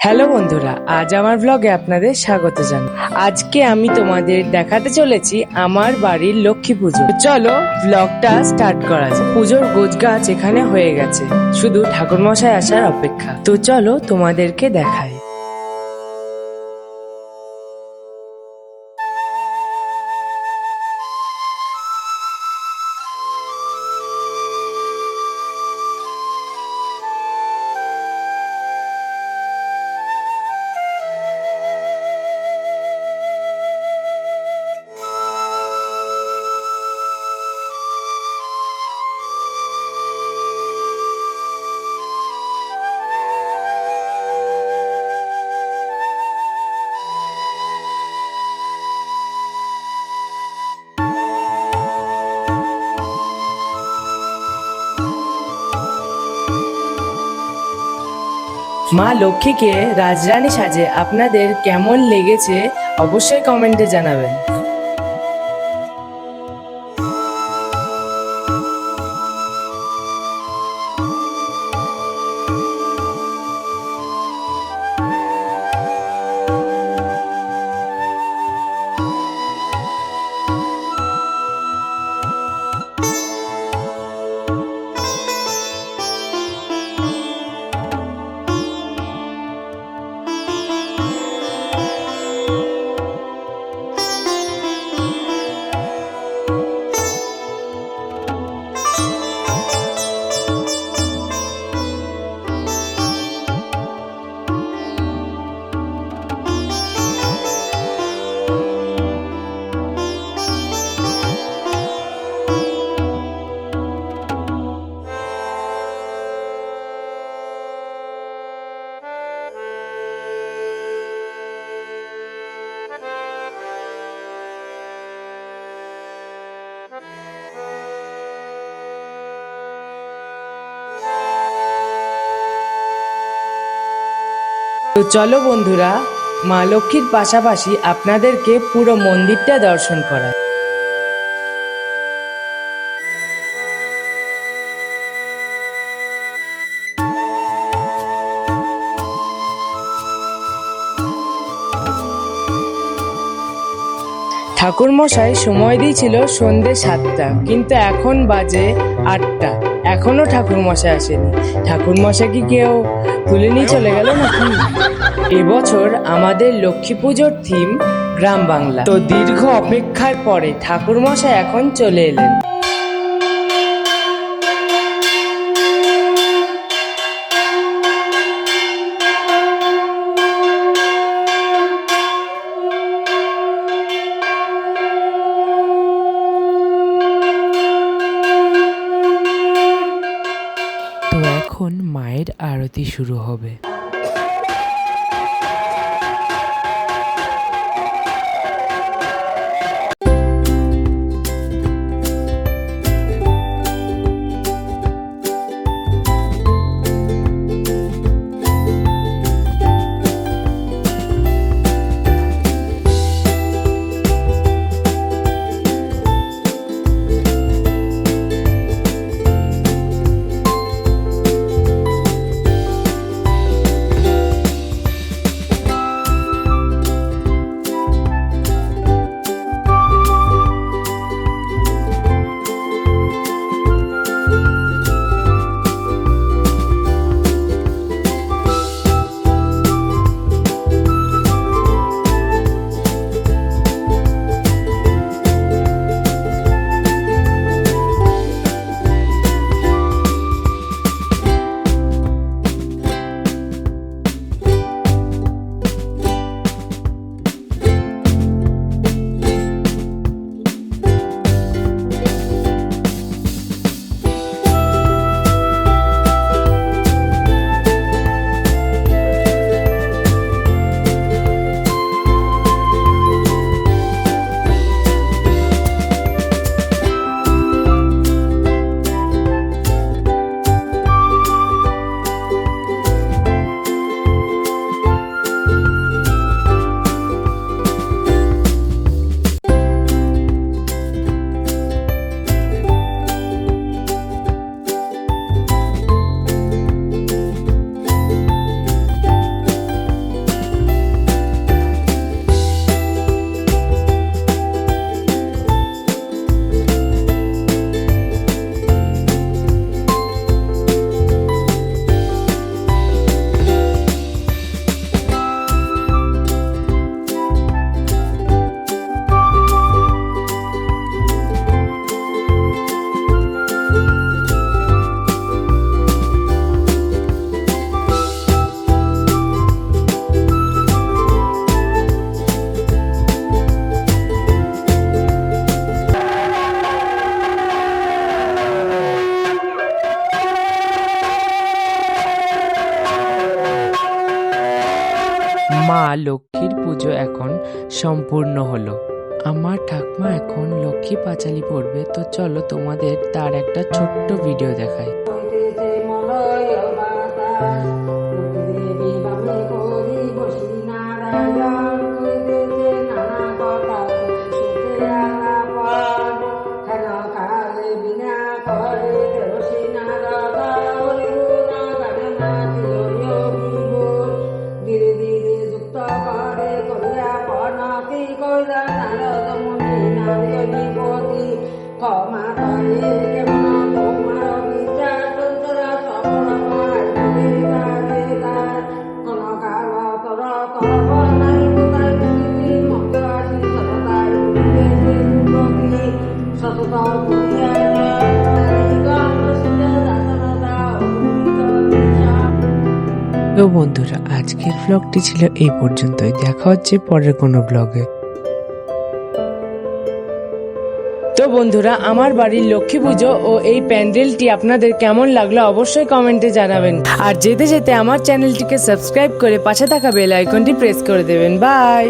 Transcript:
Hello বন্ধুরা, আজ আমার ব্লগে আপনাদের স্বাগত জানাই। আজকে আমি তোমাদের দেখাতে চলেছি আমার বাড়ির লক্ষ্মী পুজো। চলো ব্লগটা স্টার্ট করা যাক। পুজোর গোছগাছ এখানে হয়ে গেছে, শুধু ঠাকুরমশাই আসার অপেক্ষা। তো চলো তোমাদেরকে দেখাই। মা লক্ষ্মীকে রাজরানী সাজে আপনাদের কেমন লেগেছে অবশ্যই কমেন্টে জানাবেন। তো চলো বন্ধুরা, মা লক্ষ্মীর পাশাপাশি আপনাদেরকে পুরো মন্দিরটা দর্শন করায়। ঠাকুরমশাই সময় দিয়েছিল সন্ধ্যে 7টা, কিন্তু এখন বাজে 8টা, এখনো ঠাকুরমশাই আসেনি। ঠাকুরমশাই কি কেউ তুলে নিয়ে চলে গেল নাকি? এবছর আমাদের লক্ষ্মী পুজোর থিম গ্রাম বাংলা। তো দীর্ঘ অপেক্ষার পরে ঠাকুরমশাই এখন চলে এলেন। তো এখন মায়ের আরতি শুরু হবে। মা লক্ষ্মীর পুজো এখন সম্পূর্ণ হলো। আমার ঠাকমা এখন লক্ষ্মী পাঁচালি পড়বে, তো চলো তোমাদের তার একটা ছোট্ট ভিডিও দেখাই। তো বন্ধুরা, আজকের ব্লগটি ছিল এই পর্যন্তই। দেখা হচ্ছে পরের কোনো ব্লগে। তো বন্ধুরা, আমার বাড়ির লক্ষ্মী পুজো ও এই প্যান্ডেলটি আপনাদের কেমন লাগলো অবশ্যই কমেন্টে জানাবেন। আর যেতে যেতে আমার চ্যানেলটিকে সাবস্ক্রাইব করে পাশে থাকা বেল আইকনটি প্রেস করে দেবেন। বাই।